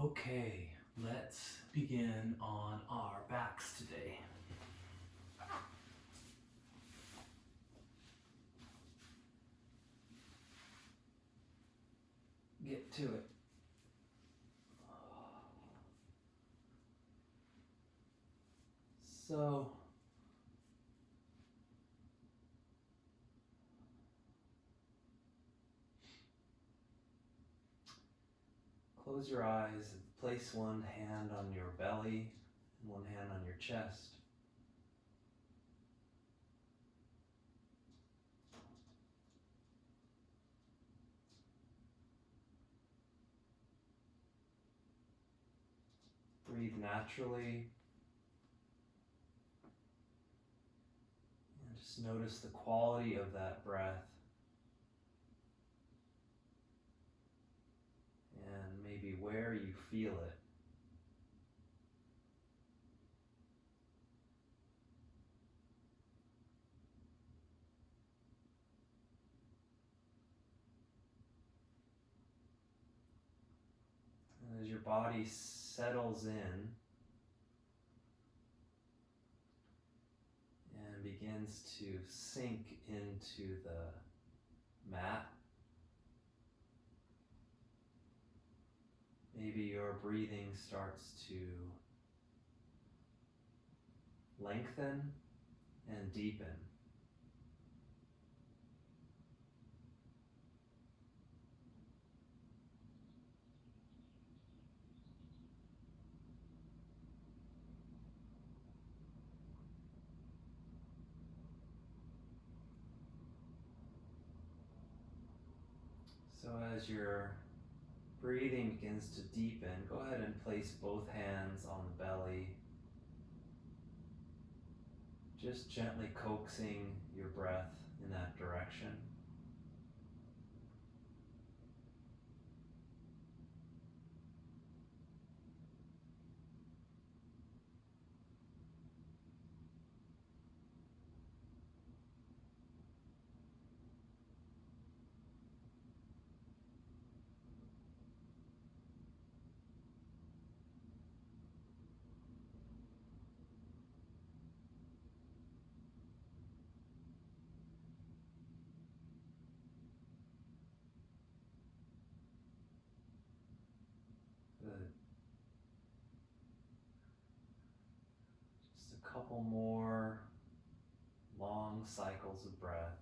Okay, let's begin on our backs today. Get to it. So, close your eyes and place one hand on your belly and one hand on your chest. Breathe naturally. And just notice the quality of that breath. And maybe where you feel it. And as your body settles in and begins to sink into the mat, maybe your breathing starts to lengthen and deepen. So as your breathing begins to deepen, go ahead and place both hands on the belly, just gently coaxing your breath in that direction. Good. Just a couple more long cycles of breath.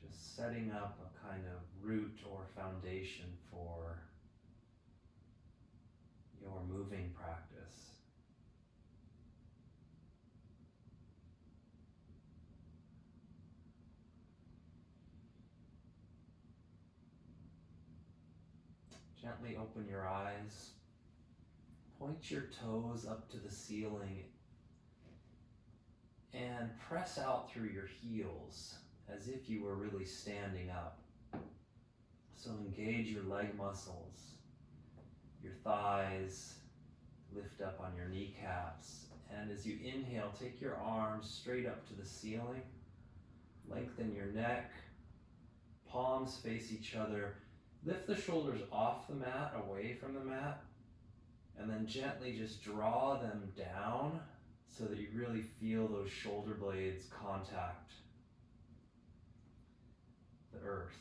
Just setting up a kind of root or foundation for your moving practice. Gently open your eyes. Point your toes up to the ceiling and press out through your heels as if you were really standing up. So engage your leg muscles, your thighs, lift up on your kneecaps. And as you inhale, take your arms straight up to the ceiling. Lengthen your neck, palms face each other. Lift the shoulders off the mat, away from the mat, and then gently just draw them down so that you really feel those shoulder blades contact the earth.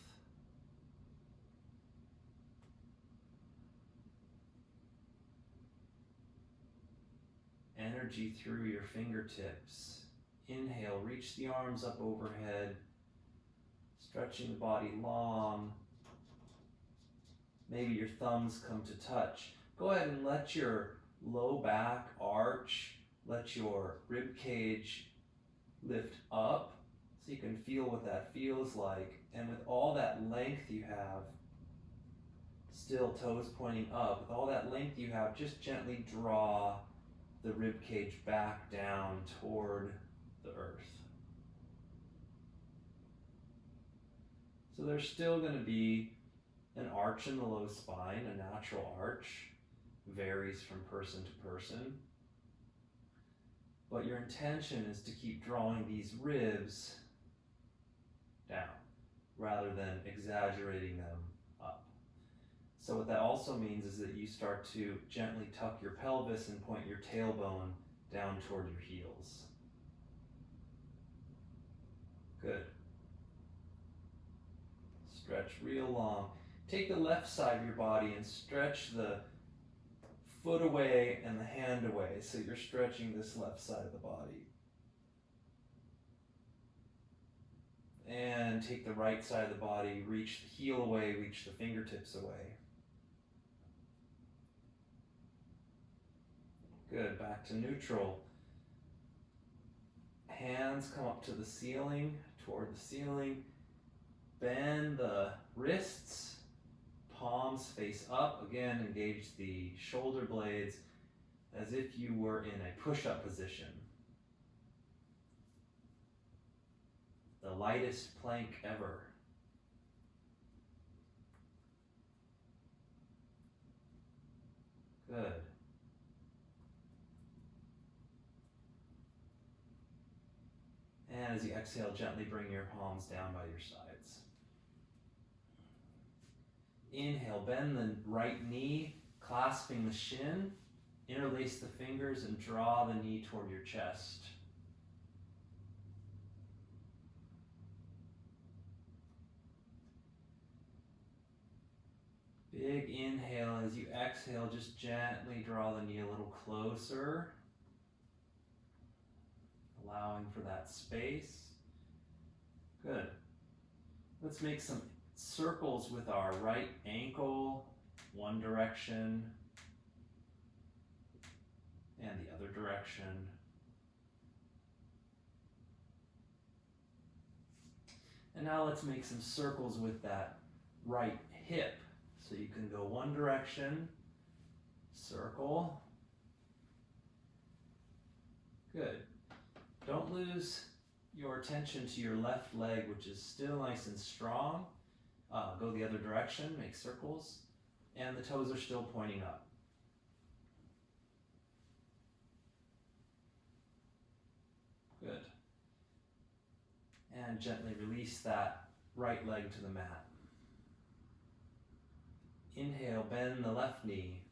Energy through your fingertips. Inhale, reach the arms up overhead, stretching the body long. Maybe your thumbs come to touch. Go ahead and let your low back arch, let your rib cage lift up so you can feel what that feels like. And with all that length you have, still toes pointing up, with all that length you have, just gently draw the rib cage back down toward the earth. So there's still going to be an arch in the low spine, a natural arch, varies from person to person. But your intention is to keep drawing these ribs down. rather than exaggerating them up. So what that also means is that you start to gently tuck your pelvis and point your tailbone down toward your heels. Good. Stretch real long. Take the left side of your body and stretch the foot away and the hand away, so you're stretching this left side of the body. And take the right side of the body, reach the heel away, reach the fingertips away. Good, back to neutral. Hands come up to the ceiling, toward the ceiling. Bend the wrists, palms face up. Again, engage the shoulder blades as if you were in a push-up position. The lightest plank ever. Good. And as you exhale, gently bring your palms down by your sides. Inhale, bend the right knee, clasping the shin. Interlace the fingers and draw the knee toward your chest. Big inhale. As you exhale, just gently draw the knee a little closer, allowing for that space. Good. Let's make some circles with our right ankle, one direction and the other direction. And now let's make some circles with that right hip. So you can go one direction, circle. Good. Don't lose your attention to your left leg, which is still nice and strong. Go the other direction, make circles, and the toes are still pointing up. Good. And gently release that right leg to the mat. Inhale, bend the left knee,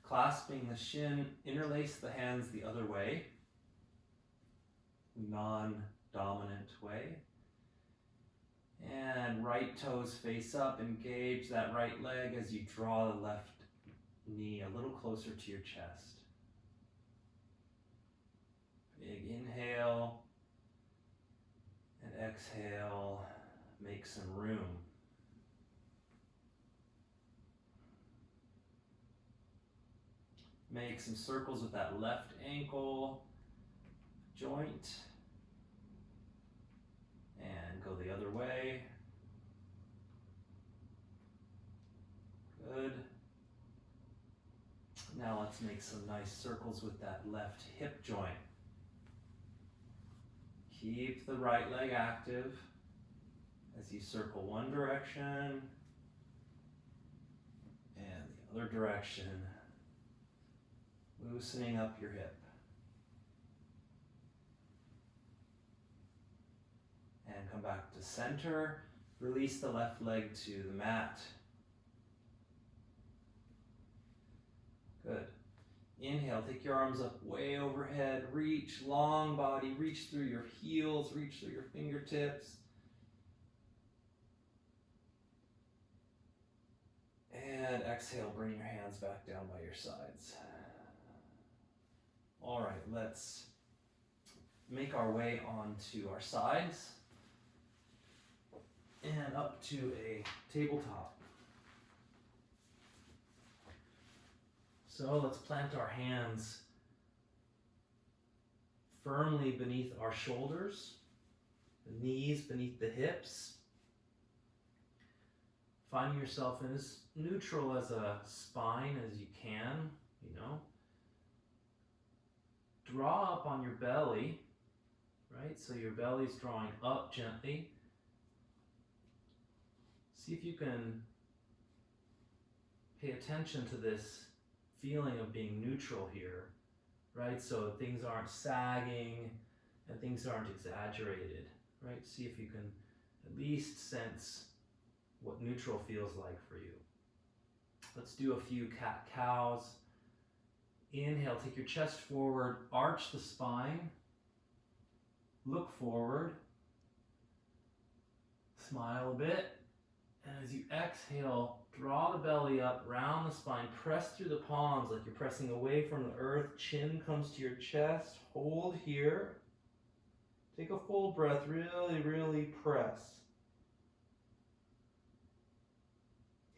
clasping the shin, interlace the hands the other way, non-dominant way. And right toes face up, engage that right leg as you draw the left knee a little closer to your chest. Big inhale and exhale, make some room. Make some circles with that left ankle joint. And go the other way. Good. Now let's make some nice circles with that left hip joint. Keep the right leg active as you circle one direction and the other direction, loosening up your hip. And come back to center. Release the left leg to the mat. Good. Inhale, take your arms up way overhead. Reach, long body, reach through your heels, reach through your fingertips. And exhale, bring your hands back down by your sides. All right, let's make our way onto our sides and up to a tabletop. So let's plant our hands firmly beneath our shoulders, the knees beneath the hips. Finding yourself in as neutral as a spine as you can, Draw up on your belly, right? So your belly's drawing up gently. See if you can pay attention to this feeling of being neutral here, right? So things aren't sagging and things aren't exaggerated, right? See if you can at least sense what neutral feels like for you. Let's do a few cat-cows. Inhale, take your chest forward, arch the spine, look forward, smile a bit, and as you exhale, draw the belly up, round the spine, press through the palms like you're pressing away from the earth, chin comes to your chest, hold here, take a full breath, really, really press.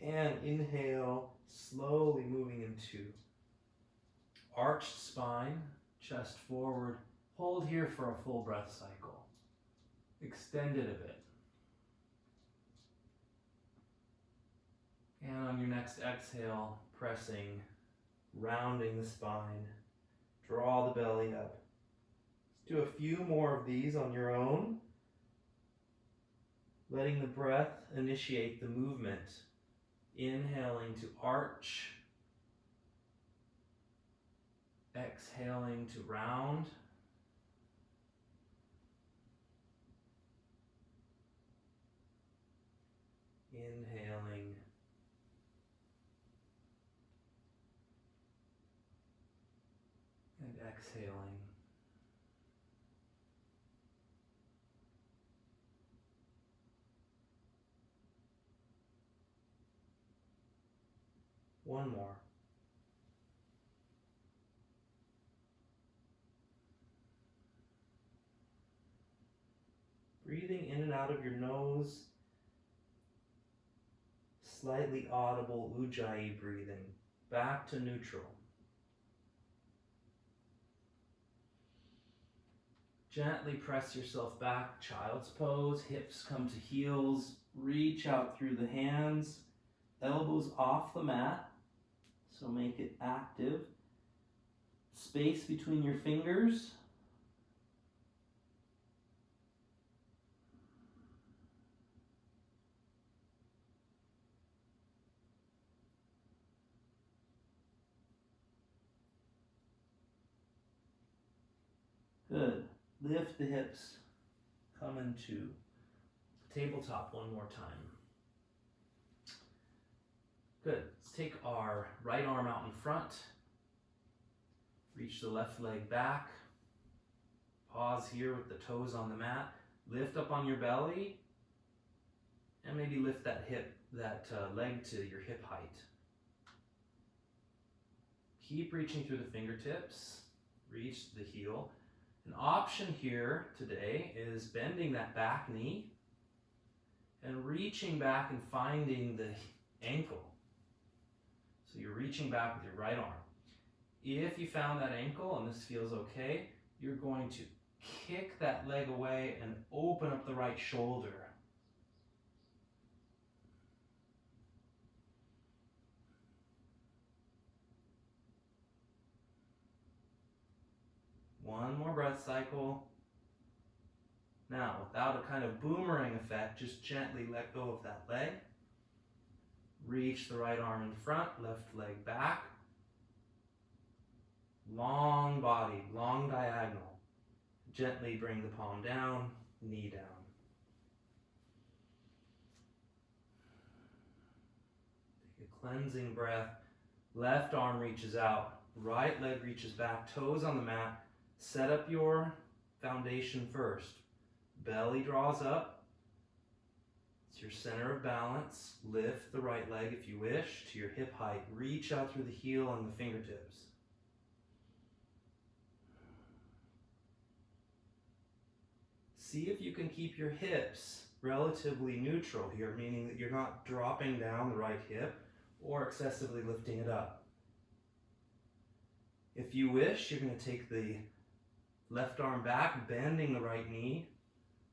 And inhale, slowly moving into arched spine, chest forward. Hold here for a full breath cycle. Extend it a bit. And on your next exhale, pressing, rounding the spine. Draw the belly up. Let's do a few more of these on your own. Letting the breath initiate the movement. Inhaling to arch. Exhaling to round. Inhaling. And exhaling. One more. Breathing in and out of your nose. Slightly audible Ujjayi breathing. Back to neutral. Gently press yourself back, child's pose, hips come to heels, reach out through the hands, elbows off the mat, so make it active. Space between your fingers. Good. Lift the hips, come into tabletop one more time. Good. Let's take our right arm out in front. Reach the left leg back. Pause here with the toes on the mat. Lift up on your belly. And maybe lift that leg to your hip height. Keep reaching through the fingertips. Reach the heel. An option here today is bending that back knee and reaching back and finding the ankle. So you're reaching back with your right arm. If you found that ankle and this feels okay, you're going to kick that leg away and open up the right shoulder. One more breath cycle. Now, without a kind of boomerang effect, just gently let go of that leg. Reach the right arm in front, left leg back. Long body, long diagonal. Gently bring the palm down, knee down. Take a cleansing breath. Left arm reaches out, right leg reaches back, toes on the mat. Set up your foundation first. Belly draws up. It's your center of balance. Lift the right leg if you wish to your hip height. Reach out through the heel and the fingertips. See if you can keep your hips relatively neutral here, meaning that you're not dropping down the right hip or excessively lifting it up. If you wish, you're going to take the left arm back, bending the right knee.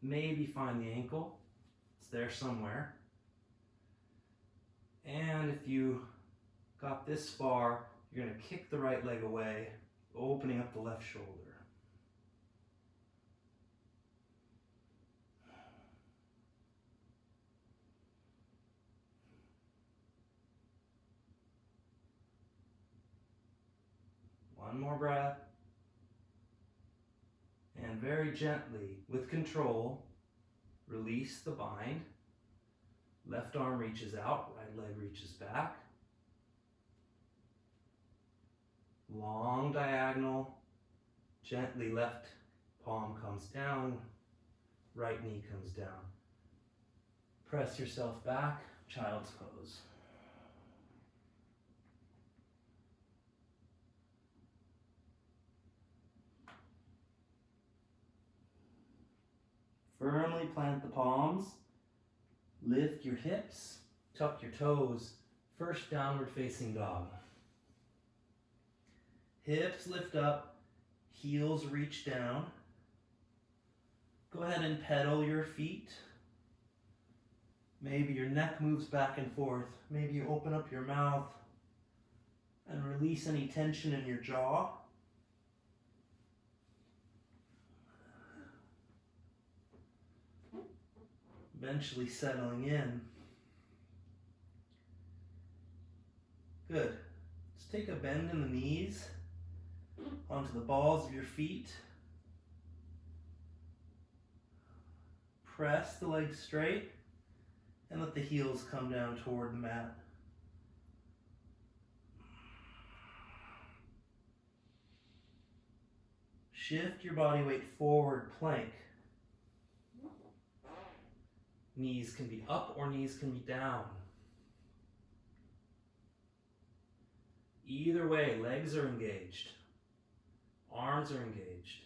Maybe find the ankle. It's there somewhere. And if you got this far, you're going to kick the right leg away, opening up the left shoulder. One more breath. And very gently, with control, Release the bind. Left arm reaches out, right leg reaches back. Long diagonal. Gently left palm comes down, right knee comes down. Press yourself back, child's pose. Firmly plant the palms, lift your hips, tuck your toes, first downward facing dog. Hips lift up, heels reach down. Go ahead and pedal your feet. Maybe your neck moves back and forth. Maybe you open up your mouth and release any tension in your jaw. Eventually settling in. Good. Let's take a bend in the knees onto the balls of your feet. Press the legs straight and let the heels come down toward the mat. Shift your body weight forward, plank. Knees can be up or knees can be down. Either way, legs are engaged, arms are engaged,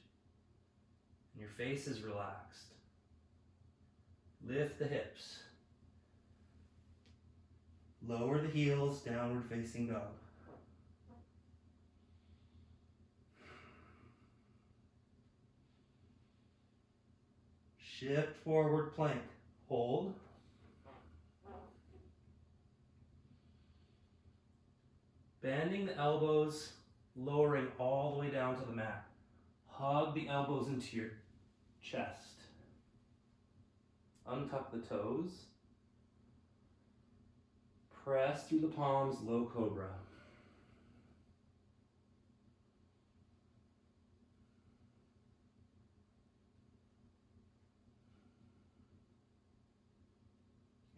and your face is relaxed. Lift the hips. Lower the heels, downward facing dog. Shift forward, plank. Hold. Bending the elbows, lowering all the way down to the mat. Hug the elbows into your chest. Untuck the toes. Press through the palms, low cobra.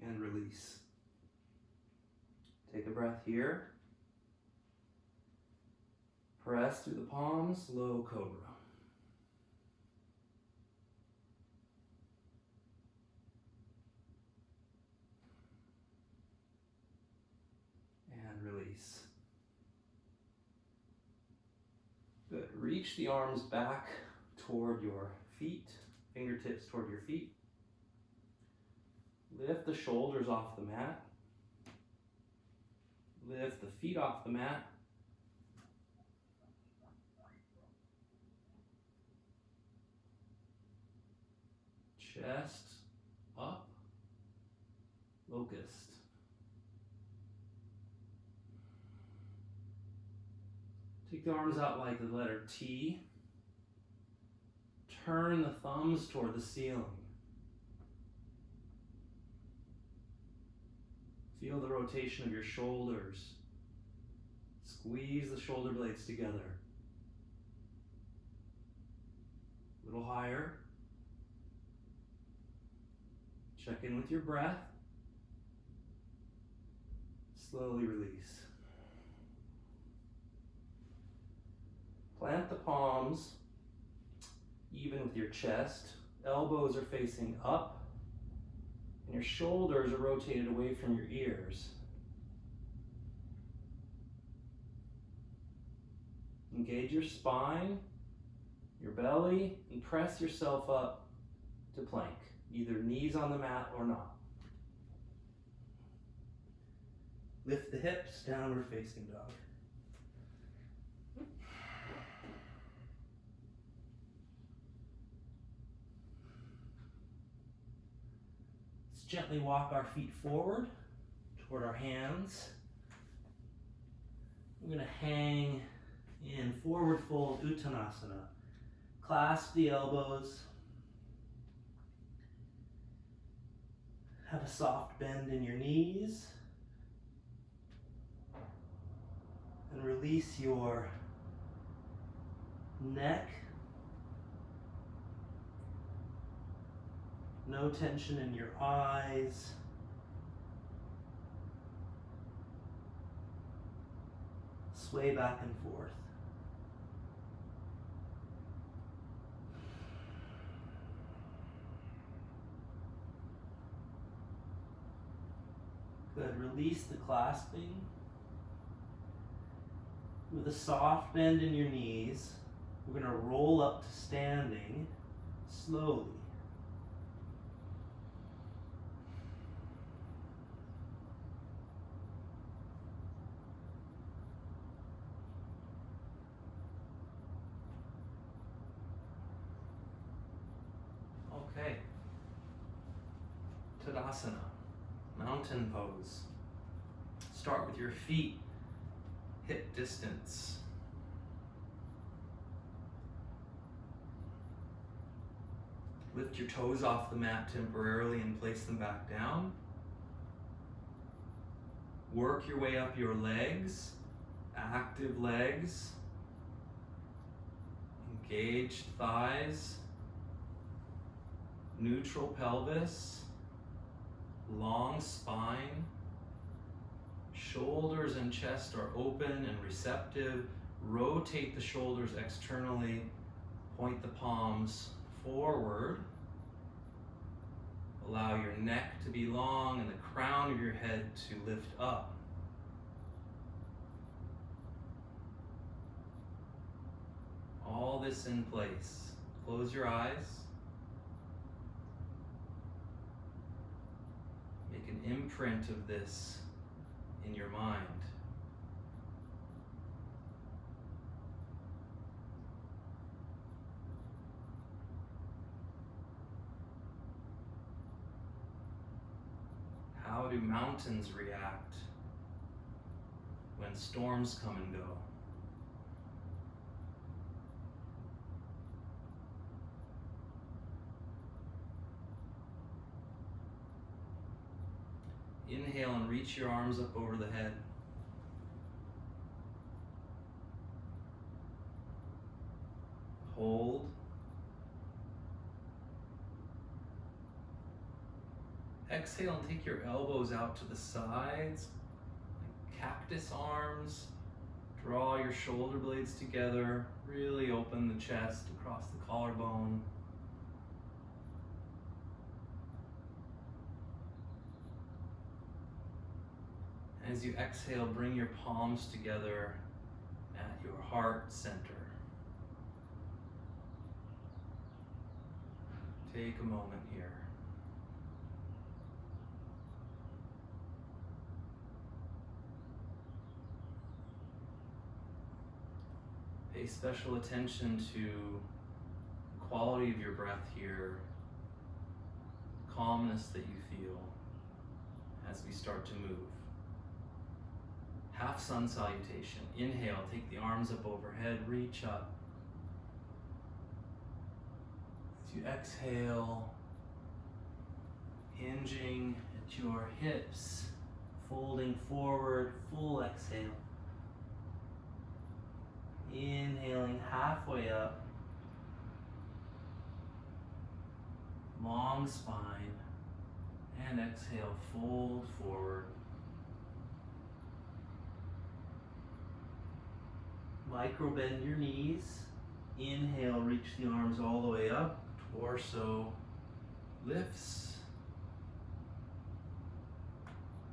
And release. Take a breath here. Press through the palms, low cobra. And release. Good. Reach the arms back toward your feet, fingertips toward your feet. Lift the shoulders off the mat. Lift the feet off the mat. Chest up, locust. Take the arms out like the letter T. Turn the thumbs toward the ceiling. Feel the rotation of your shoulders. Squeeze the shoulder blades together. A little higher. Check in with your breath. Slowly release. Plant the palms even with your chest. Elbows are facing up, and your shoulders are rotated away from your ears. Engage your spine, your belly, and press yourself up to plank. Either knees on the mat or not. Lift the hips, downward facing dog. Let's gently walk our feet forward toward our hands. We're going to hang in forward fold Uttanasana. Clasp the elbows. Have a soft bend in your knees. And release your neck. No tension in your eyes. Sway back and forth. Good. Release the clasping. With a soft bend in your knees, we're going to roll up to standing slowly. Okay. Tadasana, mountain pose. Start with your feet hip distance. Lift your toes off the mat temporarily and place them back down. Work your way up your legs, active legs, engaged thighs, neutral pelvis, long spine. Shoulders and chest are open and receptive. Rotate the shoulders externally. Point the palms forward. Allow your neck to be long and the crown of your head to lift up. All this in place. Close your eyes. Make an imprint of this in your mind. How do mountains react when storms come and go? Inhale and reach your arms up over the head. Hold. Exhale and take your elbows out to the sides, like cactus arms. Draw your shoulder blades together. Really open the chest across the collarbone. As you exhale, bring your palms together at your heart center. Take a moment here. Pay special attention to the quality of your breath here, calmness that you feel as we start to move. Half sun salutation. Inhale, take the arms up overhead, reach up. As you exhale, hinging at your hips, folding forward, full exhale. Inhaling halfway up, long spine, and exhale, fold forward. Micro bend your knees. Inhale, reach the arms all the way up. Torso lifts.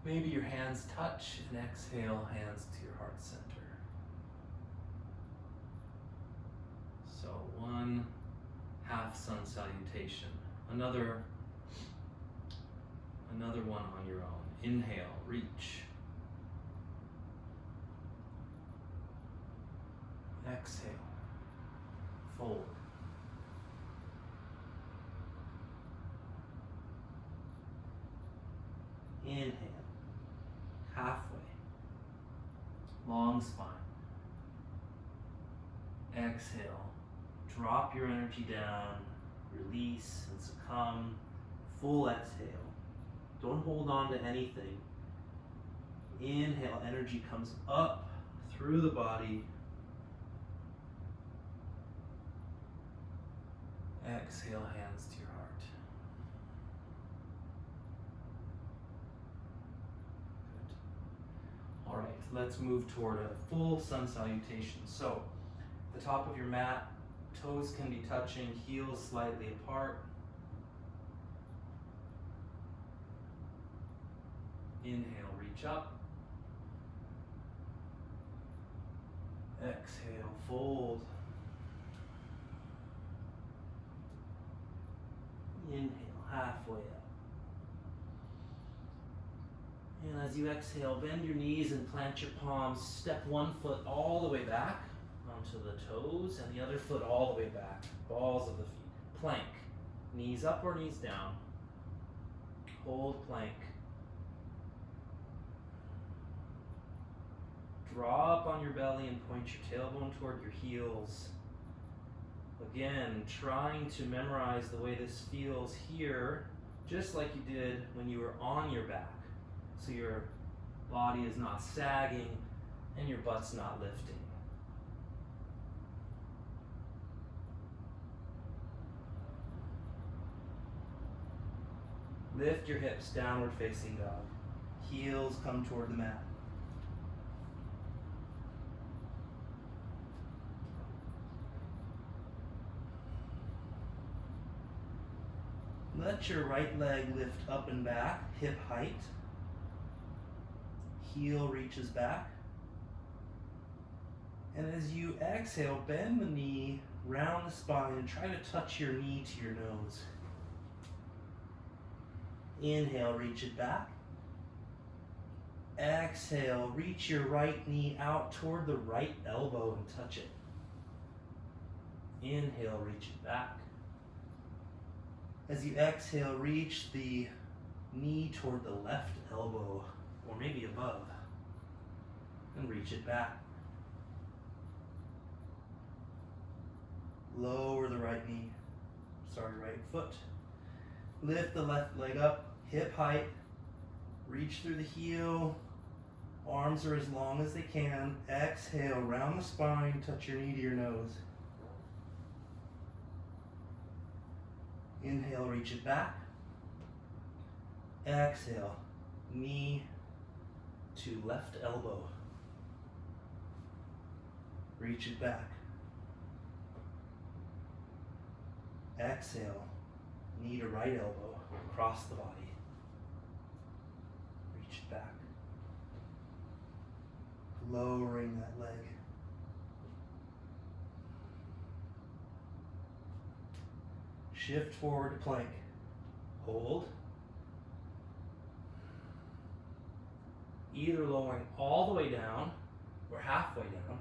Maybe your hands touch, and exhale, hands to your heart center. So one half sun salutation. Another one on your own. Inhale, reach. Exhale, fold. Inhale, halfway, long spine. Exhale, drop your energy down, release and succumb. Full exhale. Don't hold on to anything. Inhale, energy comes up through the body. Exhale, hands to your heart. let's move toward a full sun salutation. So, the top of your mat, toes can be touching, heels slightly apart. Inhale, reach up. Exhale, fold. Inhale, halfway up. And as you exhale, bend your knees and plant your palms. Step one foot all the way back onto the toes and the other foot all the way back. Balls of the feet. Plank. Knees up or knees down. Hold plank. Draw up on your belly and point your tailbone toward your heels. Again, trying to memorize the way this feels here, just like you did when you were on your back. So your body is not sagging and your butt's not lifting. Lift your hips, downward facing dog. Heels come toward the mat. Let your right leg lift up and back, hip height. Heel reaches back. And as you exhale, bend the knee, round the spine, and try to touch your knee to your nose. Inhale, reach it back. Exhale, reach your right knee out toward the right elbow and touch it. Inhale, reach it back. As you exhale, reach the knee toward the left elbow, or maybe above, and reach it back. Lower the right foot. Lift the left leg up, hip height. Reach through the heel. Arms are as long as they can. Exhale, round the spine, touch your knee to your nose. Inhale, reach it back. Exhale, knee to left elbow. Reach it back. Exhale, knee to right elbow, across the body. Reach it back. Lowering that leg. Shift forward to plank. Hold. Either lowering all the way down or halfway down.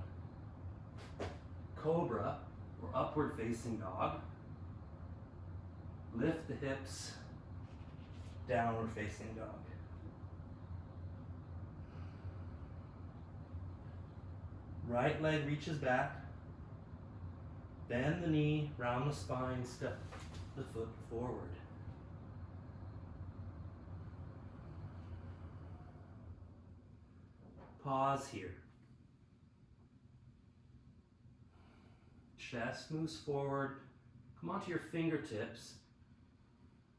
Cobra or upward facing dog. Lift the hips. Downward facing dog. Right leg reaches back. Bend the knee, round the spine, step the foot forward. Pause here. Chest moves forward. Come onto your fingertips.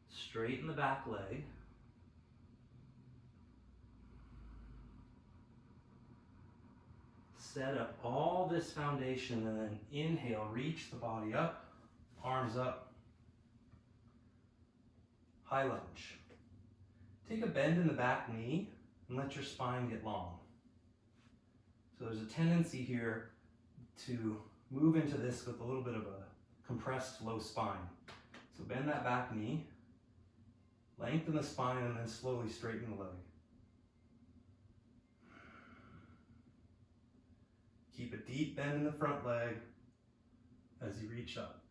Straighten the back leg. Set up all this foundation and then inhale, reach the body up, arms up. High lunge. Take a bend in the back knee and let your spine get long. So there's a tendency here to move into this with a little bit of a compressed low spine. So bend that back knee, lengthen the spine, and then slowly straighten the leg. Keep a deep bend in the front leg as you reach up.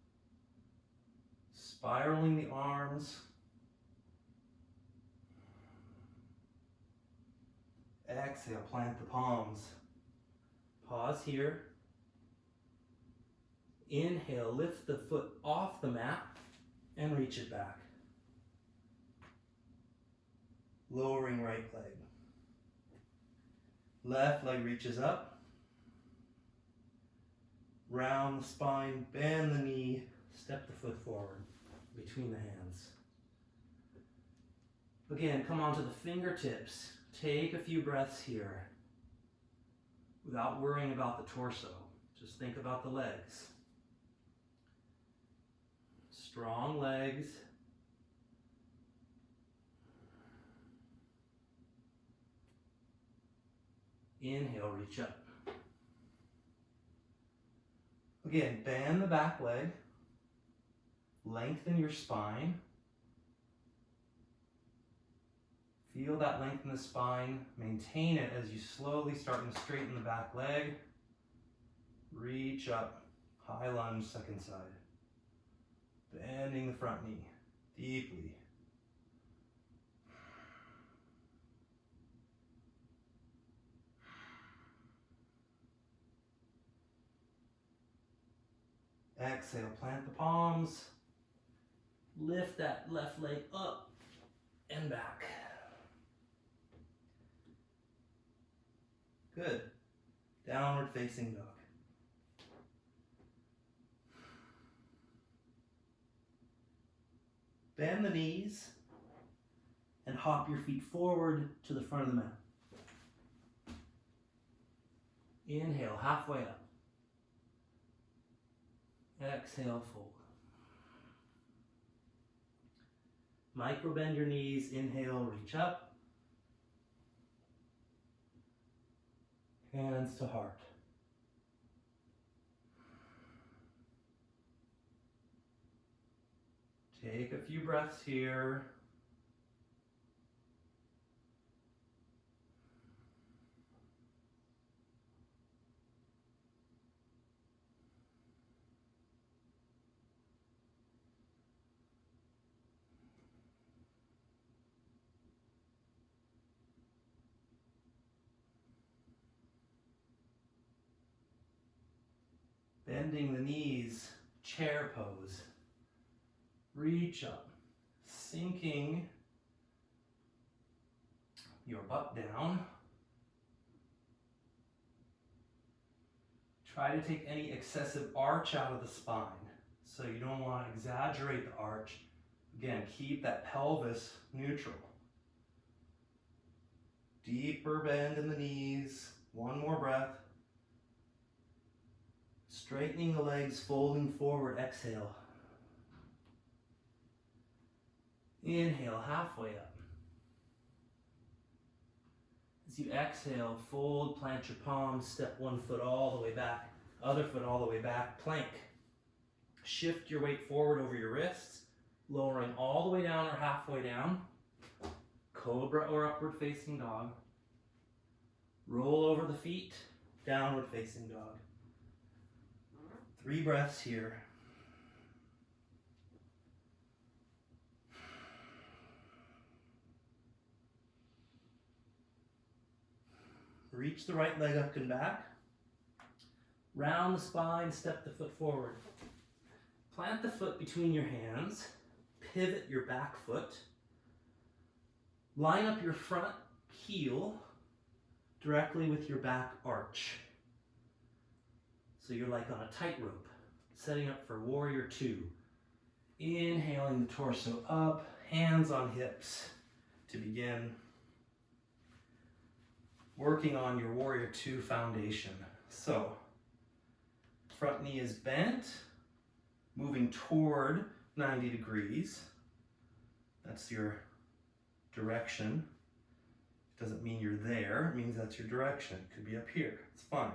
Spiraling the arms. Exhale, plant the palms. Pause here. Inhale, lift the foot off the mat and reach it back. Lowering right leg. Left leg reaches up. Round the spine, bend the knee, step the foot forward between the hands. Again, come onto the fingertips. Take a few breaths here. without worrying about the torso. Just think about the legs. Strong legs. Inhale, reach up. Again, bend the back leg. Lengthen your spine. Feel that length in the spine. Maintain it as you slowly start to straighten the back leg. Reach up. High lunge, second side. Bending the front knee deeply. Exhale, plant the palms. Lift that left leg up and back. Good. Downward facing dog. Bend the knees and hop your feet forward to the front of the mat. Inhale, halfway up. Exhale, fold. Micro bend your knees. Inhale, reach up. Hands to heart. Take a few breaths here. Bending the knees, chair pose. Reach up, sinking your butt down. Try to take any excessive arch out of the spine. So you don't want to exaggerate the arch. Again, keep that pelvis neutral. Deeper bend in the knees. One more breath. Straightening the legs, folding forward, exhale. Inhale, halfway up. As you exhale, fold, plant your palms, step one foot all the way back, other foot all the way back, plank. Shift your weight forward over your wrists, lowering all the way down or halfway down. Cobra or upward facing dog. Roll over the feet, downward facing dog. 3 breaths here. Reach the right leg up and back. Round the spine, step the foot forward. Plant the foot between your hands. Pivot your back foot. Line up your front heel directly with your back arch. So you're like on a tightrope, setting up for warrior 2. Inhaling the torso up, hands on hips to begin working on your warrior 2 foundation. So, front knee is bent, moving toward 90 degrees. That's your direction. It doesn't mean you're there, it means that's your direction. It could be up here, it's fine.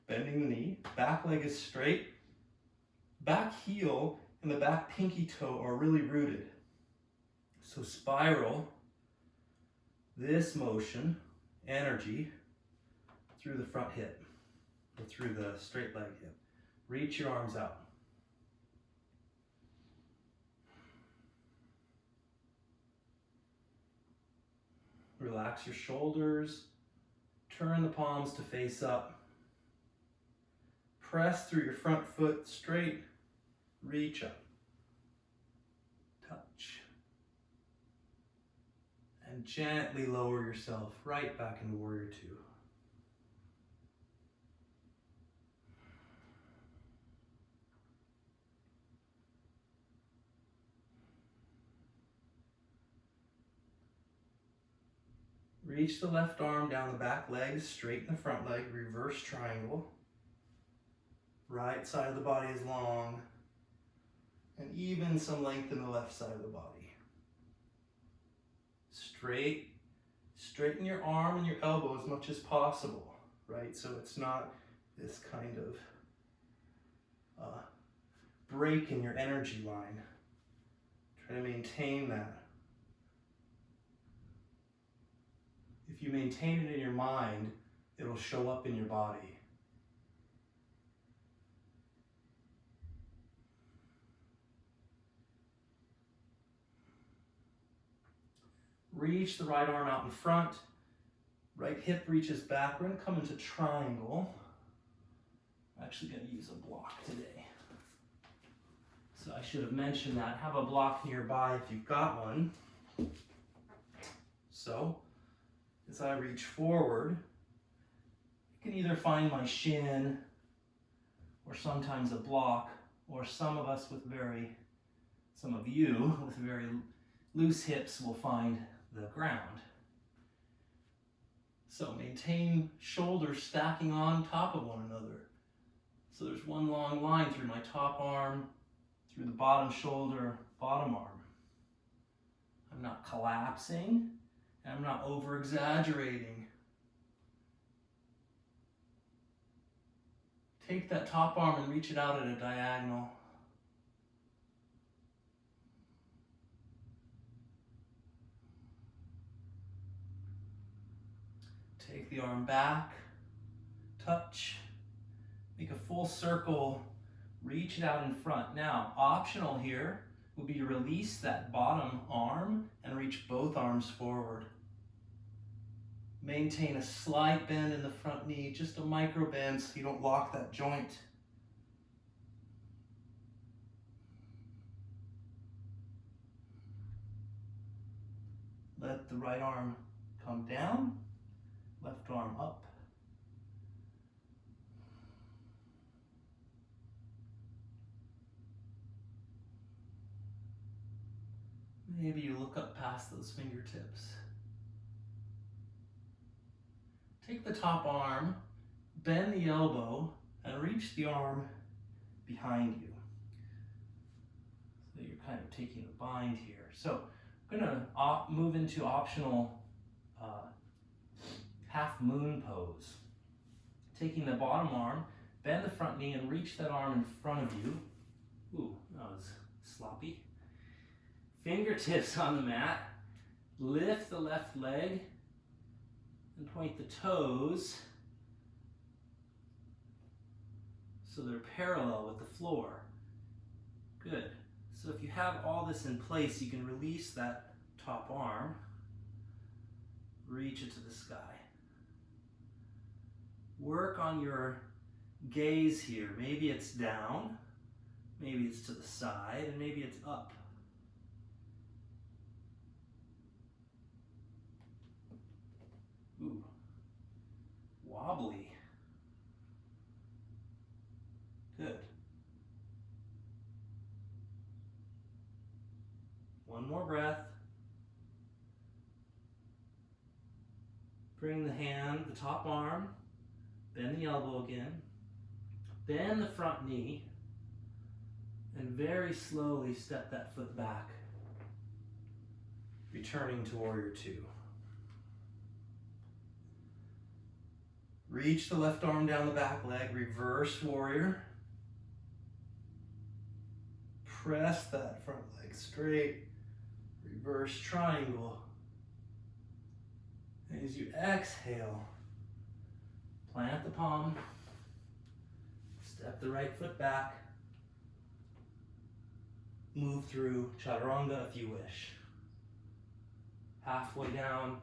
Bending the knee, back leg is straight. Back heel and the back pinky toe are really rooted. So spiral this motion, energy, through the front hip, or through the straight leg hip. Reach your arms out. Relax your shoulders. Turn the palms to face up. Press through your front foot straight. Reach up. Touch. And gently lower yourself right back into warrior 2. Reach the left arm down the back leg, straighten the front leg, reverse triangle. Right side of the body is long, and even some length in the left side of the body. Straighten your arm and your elbow as much as possible, right? So it's not this kind of break in your energy line. Try to maintain that. If you maintain it in your mind, it'll show up in your body. Reach the right arm out in front. Right hip reaches back. We're going to come into triangle. I'm actually going to use a block today. So I should have mentioned that. Have a block nearby if you've got one. So, as I reach forward, I can either find my shin, or sometimes a block, or some of you with very loose hips will find the ground. So maintain shoulders stacking on top of one another. So there's one long line through my top arm, through the bottom shoulder, bottom arm. I'm not collapsing, and I'm not over exaggerating. Take that top arm and reach it out at a diagonal. Take the arm back, touch, make a full circle, reach it out in front. Now, optional here would be to release that bottom arm and reach both arms forward. Maintain a slight bend in the front knee, just a micro bend so you don't lock that joint. Let the right arm come down, left arm up. Maybe you look up past those fingertips. Take the top arm, bend the elbow, and reach the arm behind you. So you're kind of taking a bind here. So I'm going to move into optional half moon pose. Taking the bottom arm, bend the front knee, and reach that arm in front of you. Ooh, that was sloppy. Fingertips on the mat. Lift the left leg and point the toes so they're parallel with the floor. Good. So if you have all this in place, you can release that top arm, reach it to the sky. Work on your gaze here. Maybe it's down, maybe it's to the side, and maybe it's up. Ooh, wobbly. Good. One more breath. Bring the hand, the top arm, bend the elbow again, bend the front knee, and very slowly step that foot back, returning to Warrior Two. Reach the left arm down the back leg, reverse warrior. Press that front leg straight, reverse triangle. And as you exhale, plant the palm, step the right foot back, move through chaturanga if you wish. Halfway down,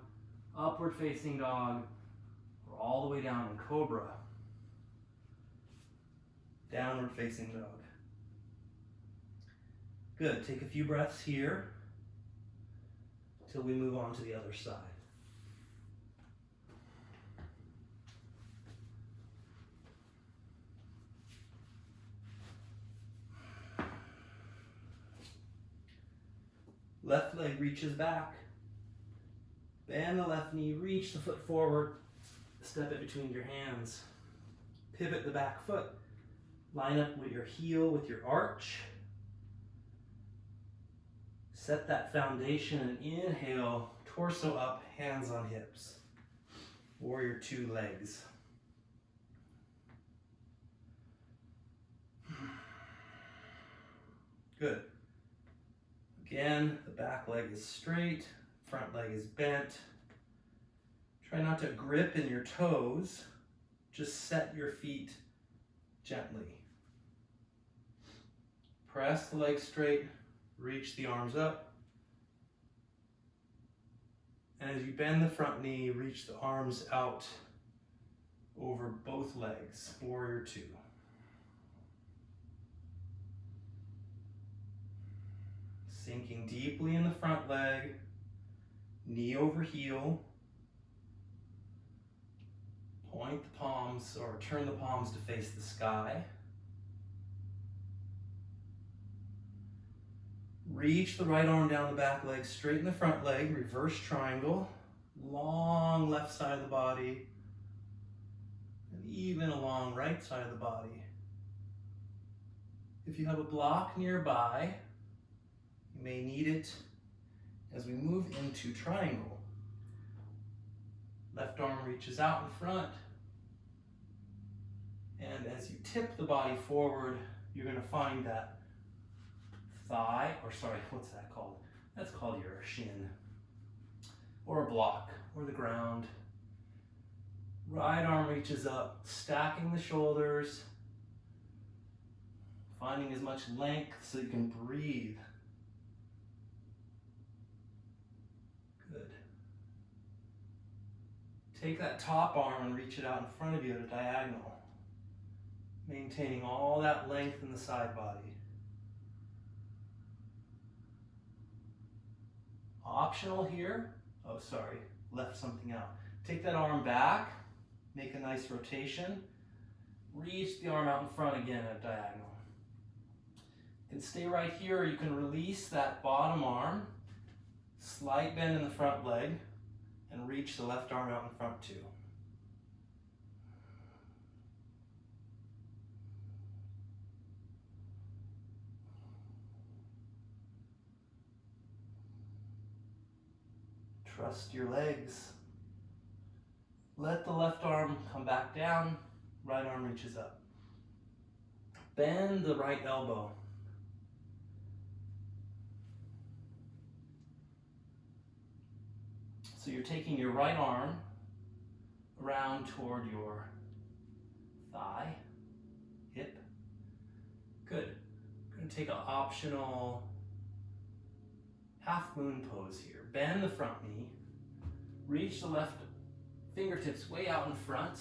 upward facing dog, or all the way down in cobra. Downward facing dog. Good, take a few breaths here till we move on to the other side. Left leg reaches back. Bend the left knee, reach the foot forward, step it between your hands. Pivot the back foot. Line up with your heel with your arch. Set that foundation and inhale, torso up, hands on hips. Warrior two legs. Good. Again, the back leg is straight, front leg is bent. Try not to grip in your toes, just set your feet gently. Press the legs straight, reach the arms up. And as you bend the front knee, reach the arms out over both legs, warrior two. Sinking deeply in the front leg, knee over heel. Point the palms or turn the palms to face the sky. Reach the right arm down the back leg, straighten the front leg, reverse triangle, long left side of the body, and even along right side of the body. If you have a block nearby, you may need it as we move into triangle. Left arm reaches out in front, and as you tip the body forward, you're going to find that thigh, or sorry, what's that called? That's called your shin, or a block, or the ground. Right arm reaches up, stacking the shoulders, finding as much length so you can breathe. Good. Take that top arm and reach it out in front of you at a diagonal, maintaining all that length in the side body. Optional here, oh sorry, left something out. Take that arm back, make a nice rotation, reach the arm out in front again at diagonal. You can stay right here, or you can release that bottom arm, slight bend in the front leg, and reach the left arm out in front too. Trust your legs. Let the left arm come back down, right arm reaches up. Bend the right elbow. So you're taking your right arm around toward your thigh, hip. Good. I'm going to take an optional half moon pose here. Bend the front knee, reach the left fingertips way out in front,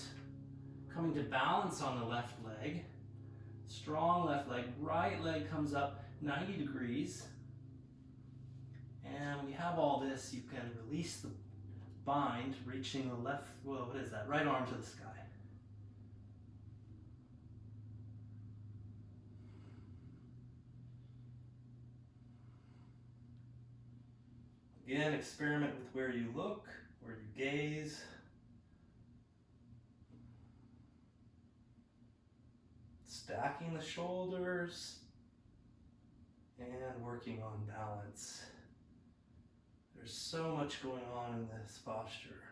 coming to balance on the left leg. Strong left leg, right leg comes up 90 degrees. And when you have all this, you can release the bind, reaching the left, well, what is that? Right arm to the sky. Again, experiment with where you look, where you gaze. Stacking the shoulders and working on balance. There's so much going on in this posture.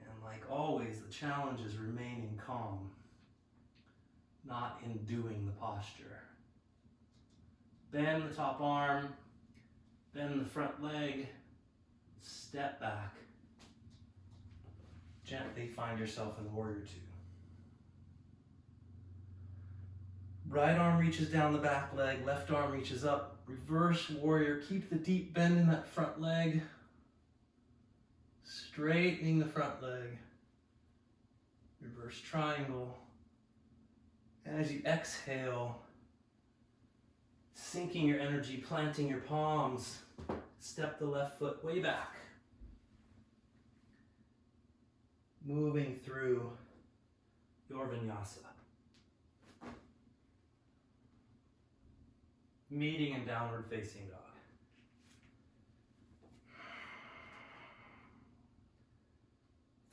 And like always, the challenge is remaining calm, not in doing the posture. Bend the top arm, bend the front leg, step back. Gently find yourself in warrior two. Right arm reaches down the back leg, left arm reaches up, reverse warrior. Keep the deep bend in that front leg. Straightening the front leg. Reverse triangle. And as you exhale, sinking your energy, planting your palms, step the left foot way back. Moving through your vinyasa. meeting in downward facing dog.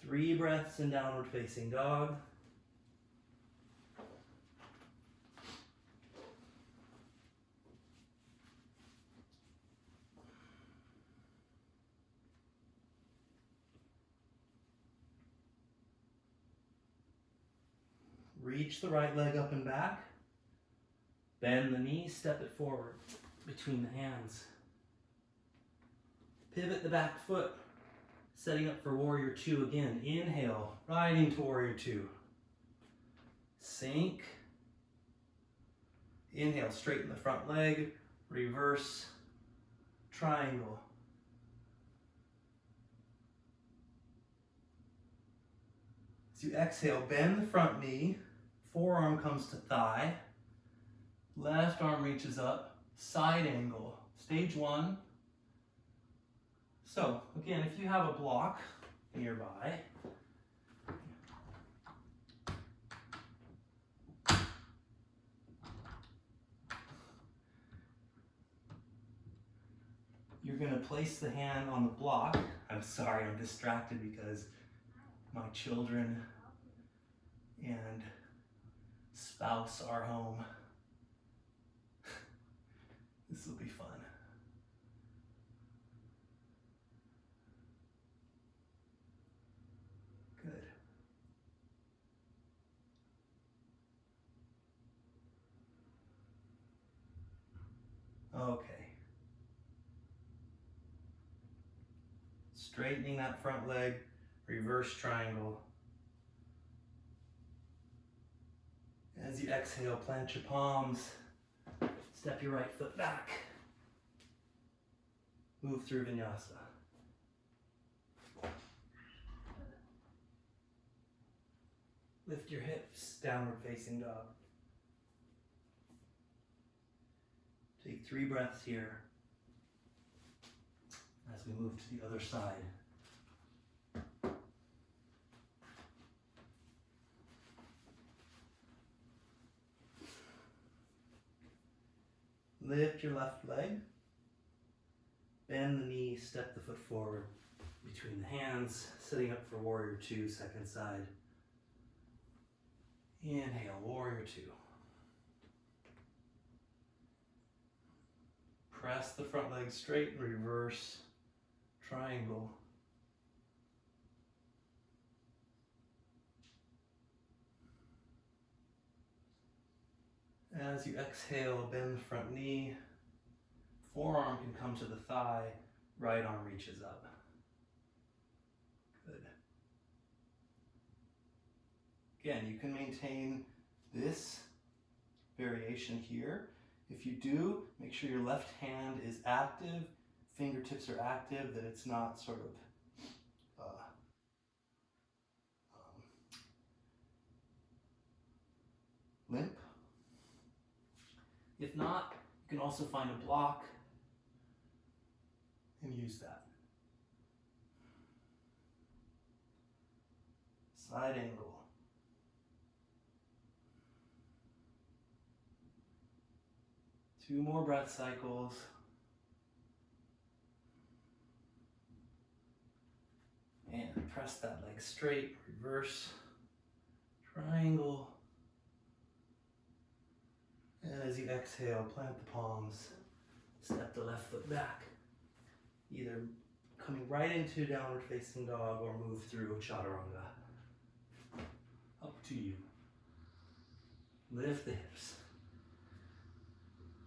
Three breaths in downward facing dog. Reach the right leg up and back. Bend the knee, step it forward between the hands. Pivot the back foot, setting up for warrior two again. Inhale, riding to warrior two. Sink. Inhale, straighten the front leg, reverse triangle. As you exhale, bend the front knee, forearm comes to thigh, left arm reaches up, side angle, stage one. So again, if you have a block nearby, you're going to place the hand on the block. I'm sorry, I'm distracted because my children and spouse are home. This will be fun. Good. Okay. Straightening that front leg, reverse triangle. As you exhale, plant your palms, step your right foot back. Move through vinyasa. Lift your hips, downward facing dog. Take 3 breaths here as we move to the other side. Lift your left leg, bend the knee, step the foot forward between the hands, setting up for warrior two, second side. Inhale, warrior two. Press the front leg straight and reverse triangle. As you exhale, bend the front knee, forearm can come to the thigh, right arm reaches up. Good. Again, you can maintain this variation here. If you do, make sure your left hand is active, fingertips are active, that it's not sort of limp. If not, you can also find a block and use that. Side angle. Two more breath cycles. And press that leg straight, reverse triangle. And as you exhale, plant the palms, step the left foot back, either coming right into downward facing dog or move through chaturanga. Up to you. Lift the hips.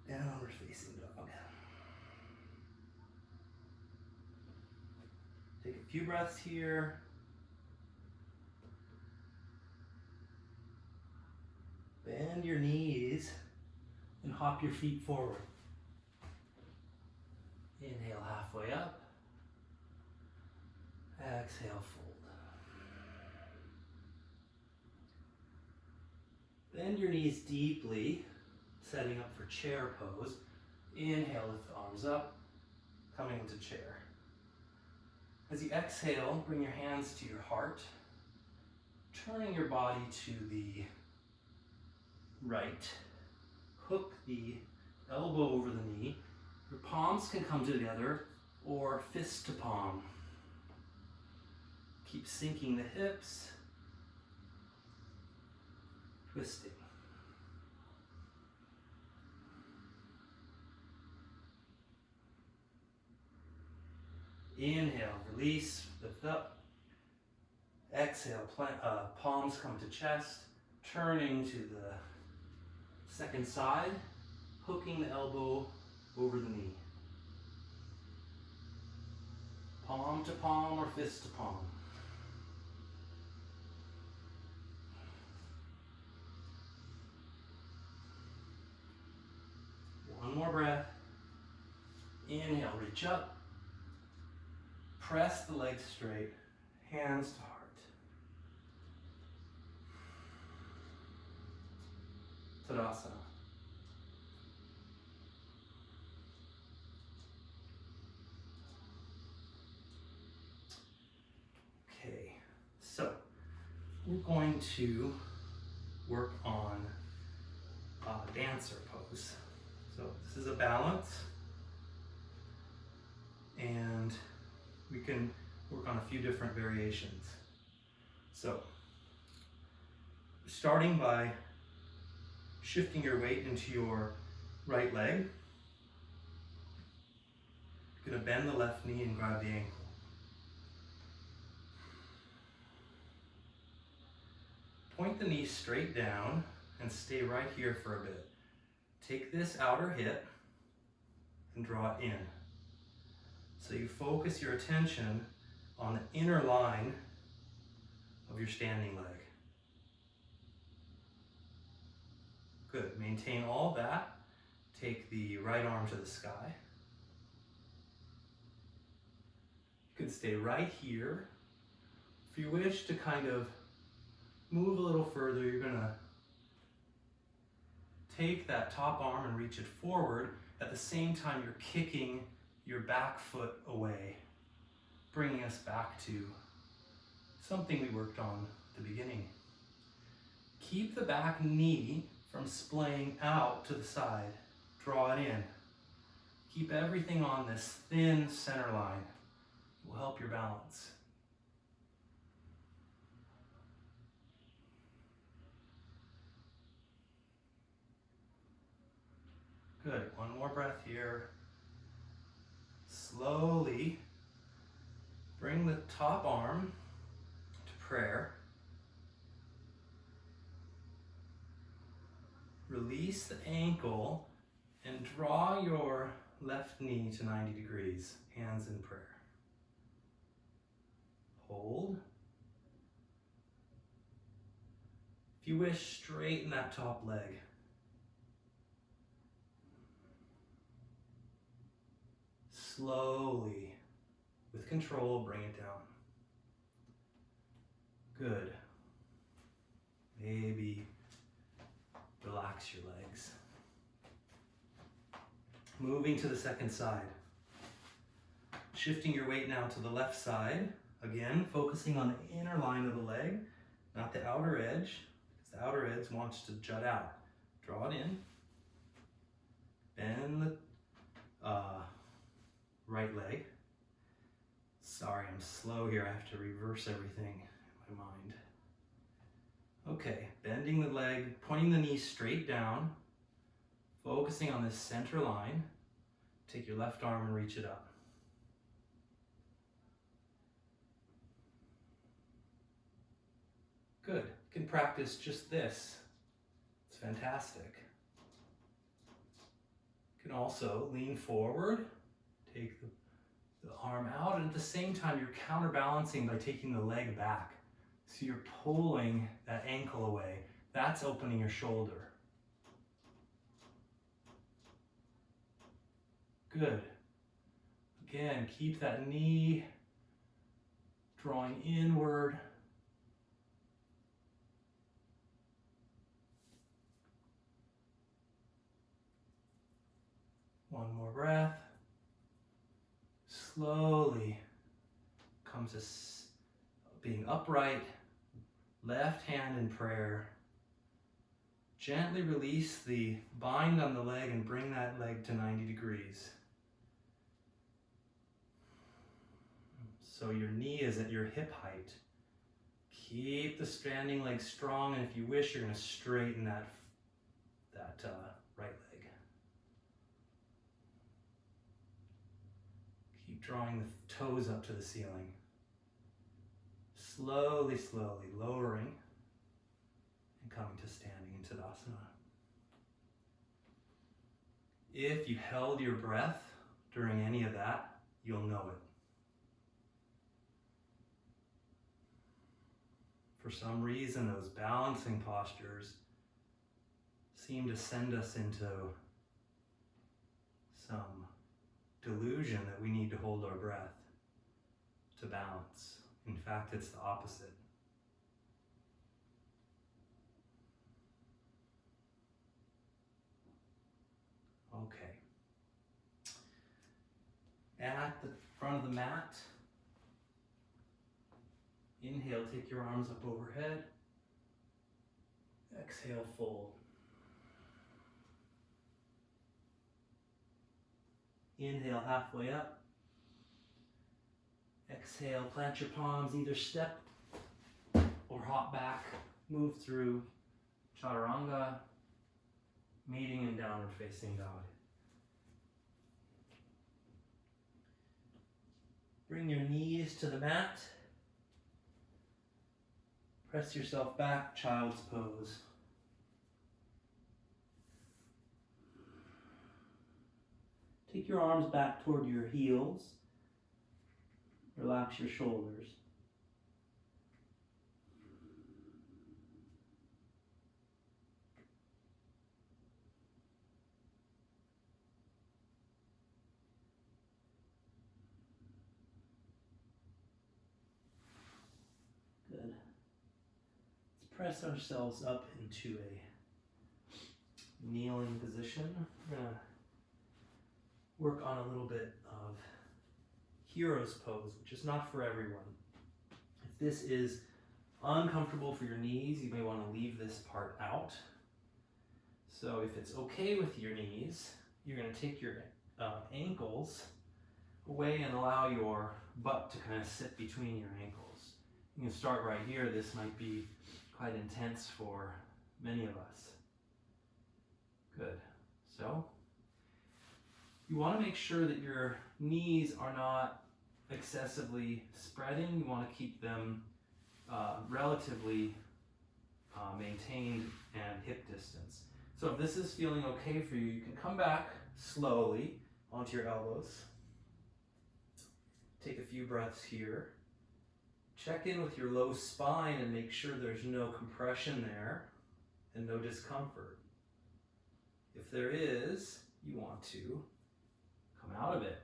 Downward facing dog. Take a few breaths here. Bend your knees and hop your feet forward. Inhale halfway up. Exhale, fold. Bend your knees deeply, setting up for chair pose. Inhale, lift the arms up, coming into chair. As you exhale, bring your hands to your heart, turning your body to the right. Hook the elbow over the knee. Your palms can come together or fist to palm. Keep sinking the hips, twisting. Inhale, release, lift up. Exhale, palms come to chest, turning to the second side, hooking the elbow over the knee. Palm to palm or fist to palm. One more breath. Inhale, reach up. Press the legs straight, hands to heart. Tadasana. Okay, so we're going to work on dancer pose. So this is a balance, and we can work on a few different variations. So, starting by shifting your weight into your right leg, you're going to bend the left knee and grab the ankle. Point the knee straight down and stay right here for a bit. Take this outer hip and draw it in. So you focus your attention on the inner line of your standing leg. Good. Maintain all that. Take the right arm to the sky. You can stay right here. If you wish to kind of move a little further, you're going to take that top arm and reach it forward. At the same time, you're kicking your back foot away, bringing us back to something we worked on at the beginning. Keep the back knee from splaying out to the side. Draw it in. Keep everything on this thin center line. It will help your balance. Good. One more breath here. Slowly bring the top arm to prayer. Release the ankle and draw your left knee to 90 degrees, hands in prayer. Hold. If you wish, straighten that top leg. Slowly, with control, bring it down. Good. Maybe relax your legs. Moving to the second side. Shifting your weight now to the left side. Again, focusing on the inner line of the leg, not the outer edge, because the outer edge wants to jut out. Draw it in. Bend the right leg. Sorry, I'm slow here. I have to reverse everything in my mind. Okay, bending the leg, pointing the knee straight down, focusing on this center line. Take your left arm and reach it up. Good. You can practice just this. It's fantastic. You can also lean forward, take the arm out, and at the same time you're counterbalancing by taking the leg back. So you're pulling that ankle away. That's opening your shoulder. Good. Again, keep that knee drawing inward. One more breath. Slowly comes to being upright, left hand in prayer. Gently release the bind on the leg and bring that leg to 90 degrees. So your knee is at your hip height. Keep the standing leg strong, and if you wish, you're going to straighten that right leg. Keep drawing the toes up to the ceiling. Slowly, slowly lowering and coming to standing in Tadasana. If you held your breath during any of that, you'll know it. For some reason, those balancing postures seem to send us into some delusion that we need to hold our breath to balance. In fact, it's the opposite. Okay. At the front of the mat, inhale, take your arms up overhead. Exhale, fold. Inhale, halfway up. Exhale, plant your palms, either step or hop back. Move through Chaturanga, meeting in downward facing dog. Bring your knees to the mat. Press yourself back, child's pose. Take your arms back toward your heels. Relax your shoulders. Good. Let's press ourselves up into a kneeling position. We're going to work on a little bit of hero's pose, which is not for everyone. If this is uncomfortable for your knees, you may want to leave this part out. So if it's okay with your knees, you're going to take your ankles away and allow your butt to kind of sit between your ankles. You can start right here. This might be quite intense for many of us. Good. So you want to make sure that your knees are not excessively spreading. You want to keep them relatively maintained and hip distance. So if this is feeling okay for you, you can come back slowly onto your elbows. Take a few breaths here. Check in with your low spine and make sure there's no compression there and no discomfort. If there is, you want to come out of it.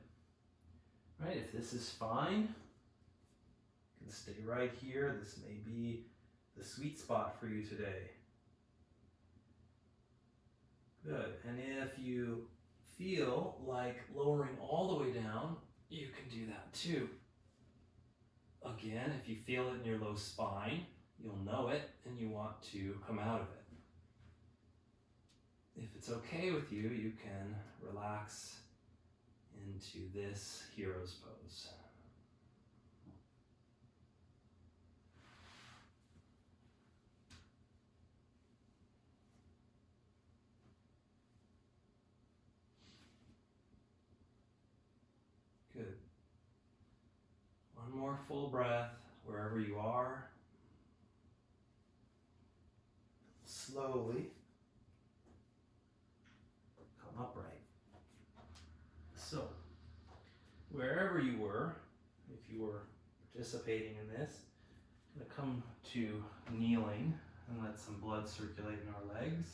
Right? If this is fine, you can stay right here. This may be the sweet spot for you today. Good. And if you feel like lowering all the way down, you can do that too. Again, if you feel it in your low spine, you'll know it and you want to come out of it. If it's okay with you, you can relax into this hero's pose. Good. One more full breath wherever you are. Slowly come upright. So, wherever you were, if you were participating in this, I'm going to come to kneeling and let some blood circulate in our legs.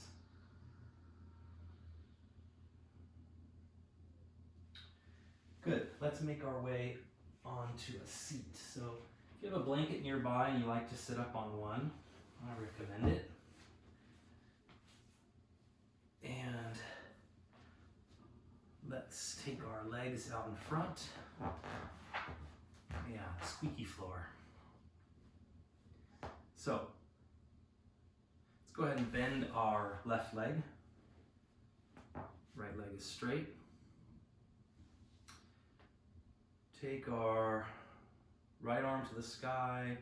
Good. Let's make our way onto a seat. So, if you have a blanket nearby and you like to sit up on one, I recommend it. And let's take our legs out in front. Yeah, squeaky floor. So, let's go ahead and bend our left leg. Right leg is straight. Take our right arm to the sky,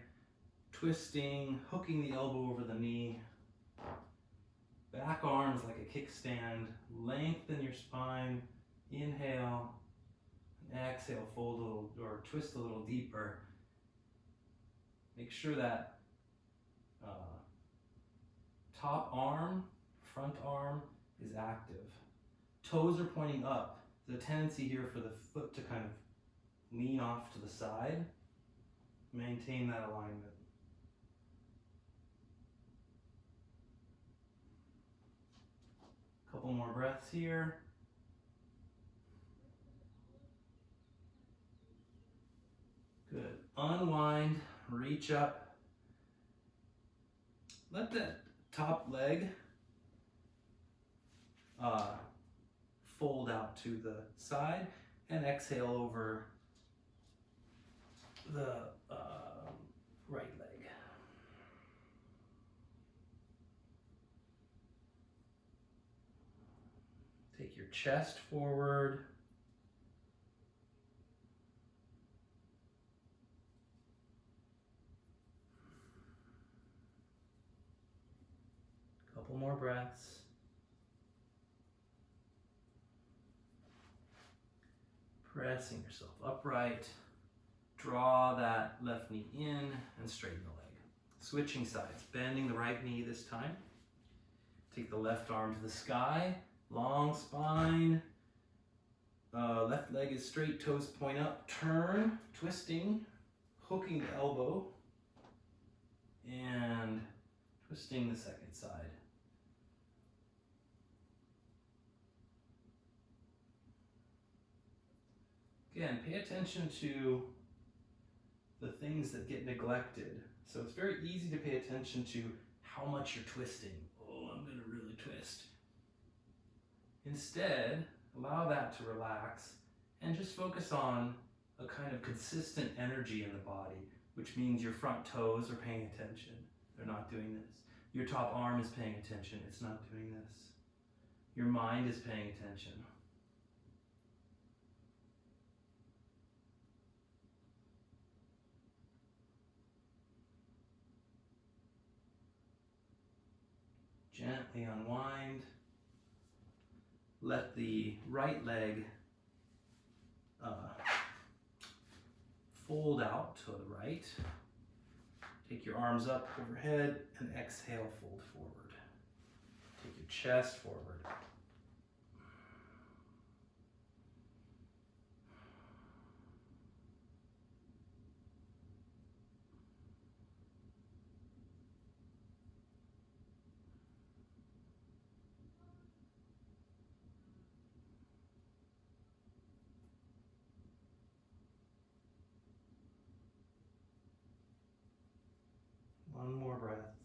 twisting, hooking the elbow over the knee. Back arms like a kickstand. Lengthen your spine. Inhale. And exhale, fold a little or twist a little deeper. Make sure that top arm, front arm is active. Toes are pointing up. There's a tendency here for the foot to kind of lean off to the side. Maintain that alignment. Couple more breaths here. Good. Unwind, reach up. Let that top leg fold out to the side and exhale over the right leg. Take your chest forward. Couple more breaths. Pressing yourself upright. Draw that left knee in and straighten the leg. Switching sides, bending the right knee this time. Take the left arm to the sky, long spine. Left leg is straight, toes point up, turn, twisting, hooking the elbow, and twisting the second side. Again, pay attention to the things that get neglected. So it's very easy to pay attention to how much you're twisting. Oh, I'm gonna really twist. Instead, allow that to relax and just focus on a kind of consistent energy in the body, which means your front toes are paying attention. They're not doing this. Your top arm is paying attention. It's not doing this. Your mind is paying attention. Gently unwind. Let the right leg fold out to the right. Take your arms up overhead and exhale, fold forward. Take your chest forward. One more breath.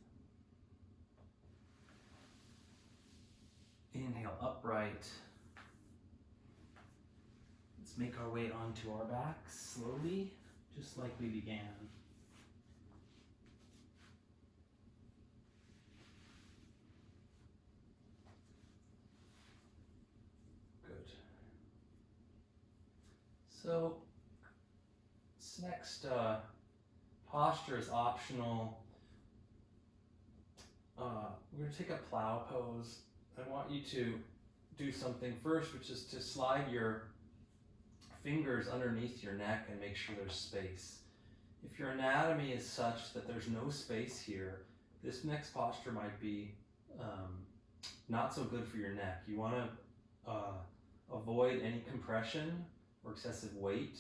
Inhale upright. Let's make our way onto our backs slowly, just like we began. Good. So, this next posture is optional. We're going to take a plow pose. I want you to do something first, which is to slide your fingers underneath your neck and make sure there's space. If your anatomy is such that there's no space here, this next posture might be not so good for your neck. You want to avoid any compression or excessive weight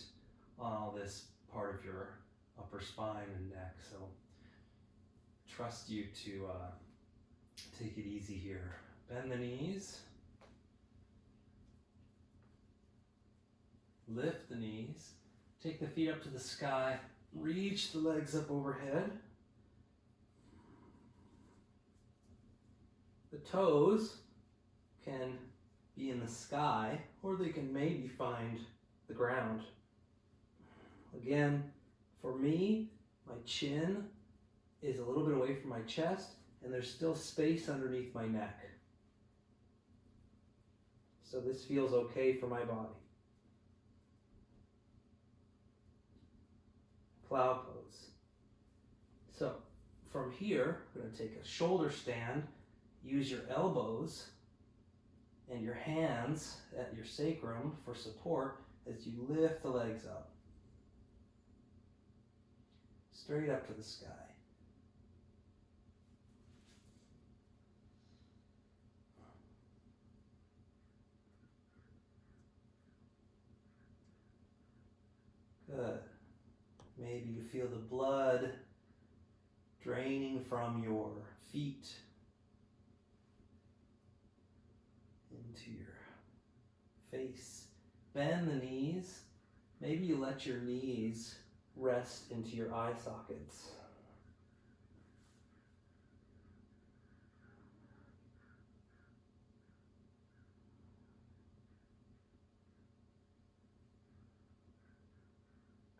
on all this part of your upper spine and neck. So trust you to take it easy here. Bend the knees. Lift the knees. Take the feet up to the sky. Reach the legs up overhead. The toes can be in the sky, or they can maybe find the ground. Again, for me, my chin is a little bit away from my chest, and there's still space underneath my neck. So this feels okay for my body. Plow pose. So from here, we're going to take a shoulder stand, use your elbows and your hands at your sacrum for support as you lift the legs up. Straight up to the sky. Good. Maybe you feel the blood draining from your feet into your face. Bend the knees. Maybe you let your knees rest into your eye sockets.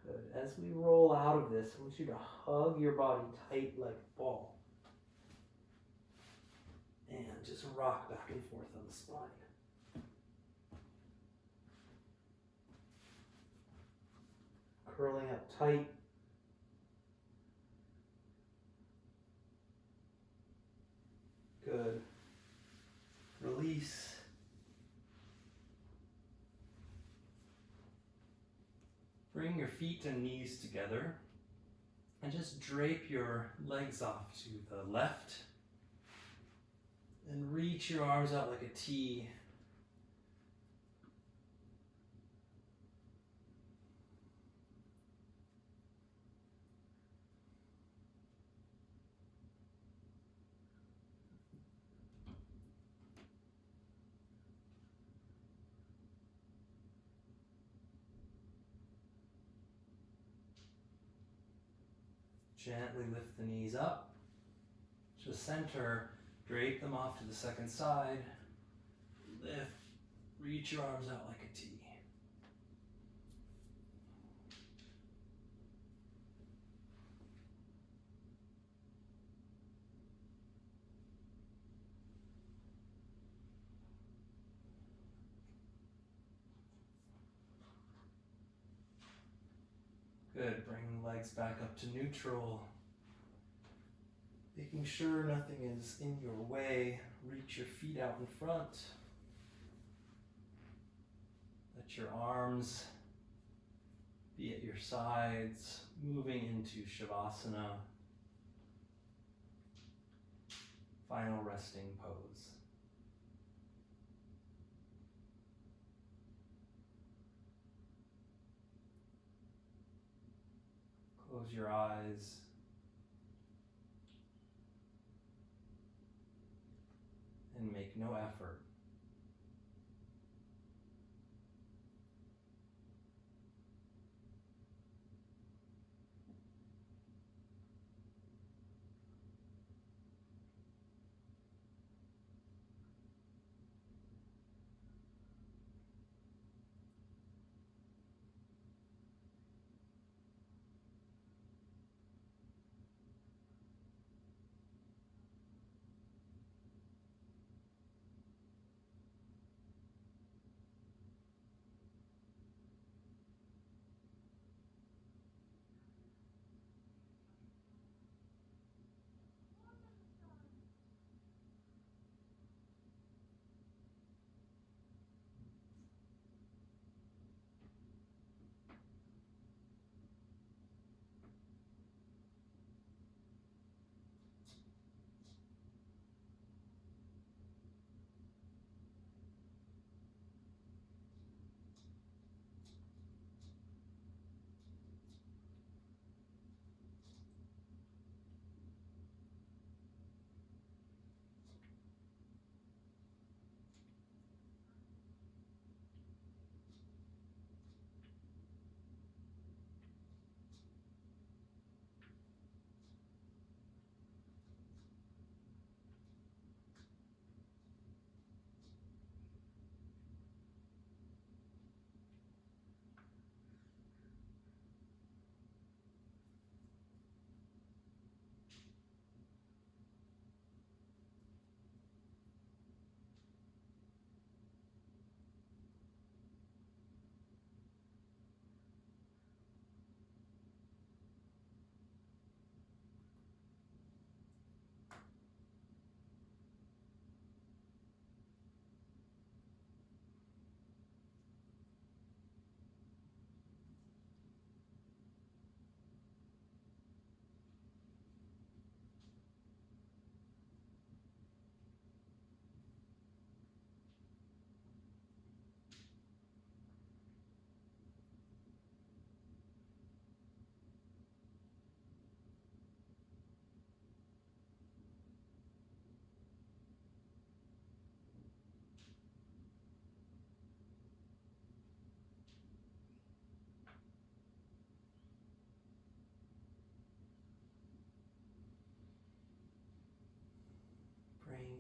Good. As we roll out of this, I want you to hug your body tight like a ball. And just rock back and forth on the spine. Curling up tight. Good. Release. Bring your feet and knees together and just drape your legs off to the left and reach your arms out like a T. Gently lift the knees up. Just center, drape them off to the second side. Lift, reach your arms out like a T. Good, bring the legs back up to neutral. Making sure nothing is in your way. Reach your feet out in front. Let your arms be at your sides, moving into Shavasana. Final resting pose. Close your eyes. And make no effort.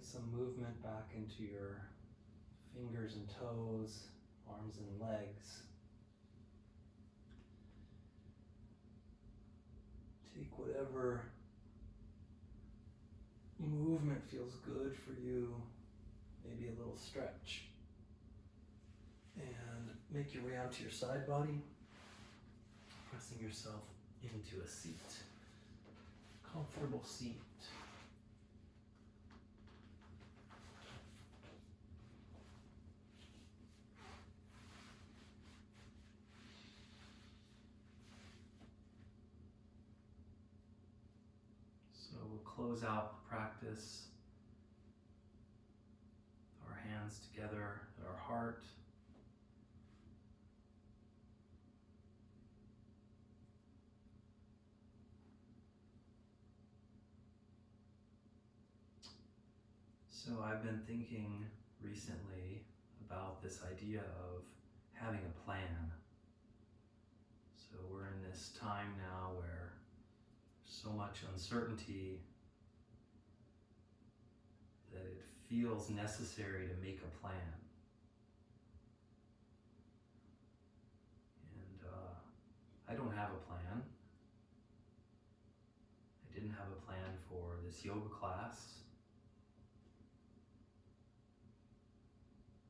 Getting some movement back into your fingers and toes, arms and legs. Take whatever movement feels good for you, maybe a little stretch. And make your way out to your side body, pressing yourself into a seat, comfortable seat. So we'll close out the practice, our hands together at our heart. So I've been thinking recently about this idea of having a plan. So we're in this time now where there's so much uncertainty that it feels necessary to make a plan. And I don't have a plan. I didn't have a plan for this yoga class.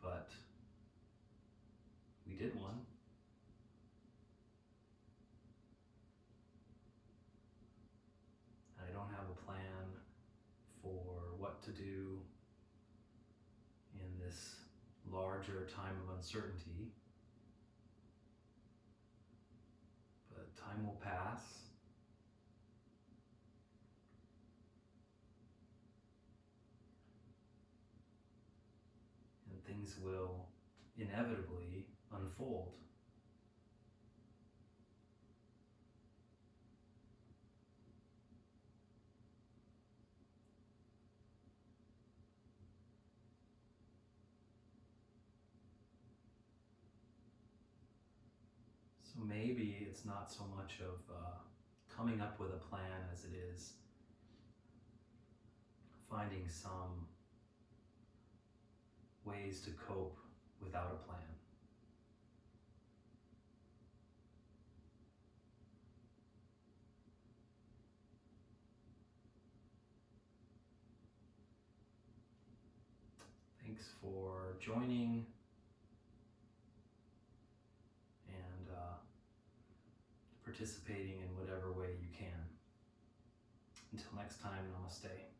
But we did one. I don't have a plan for what to do in this larger time of uncertainty. But time will pass. And things will inevitably unfold. So maybe it's not so much of coming up with a plan as it is finding some ways to cope without a plan. Thanks for joining and participating in whatever way you can. Until next time, namaste.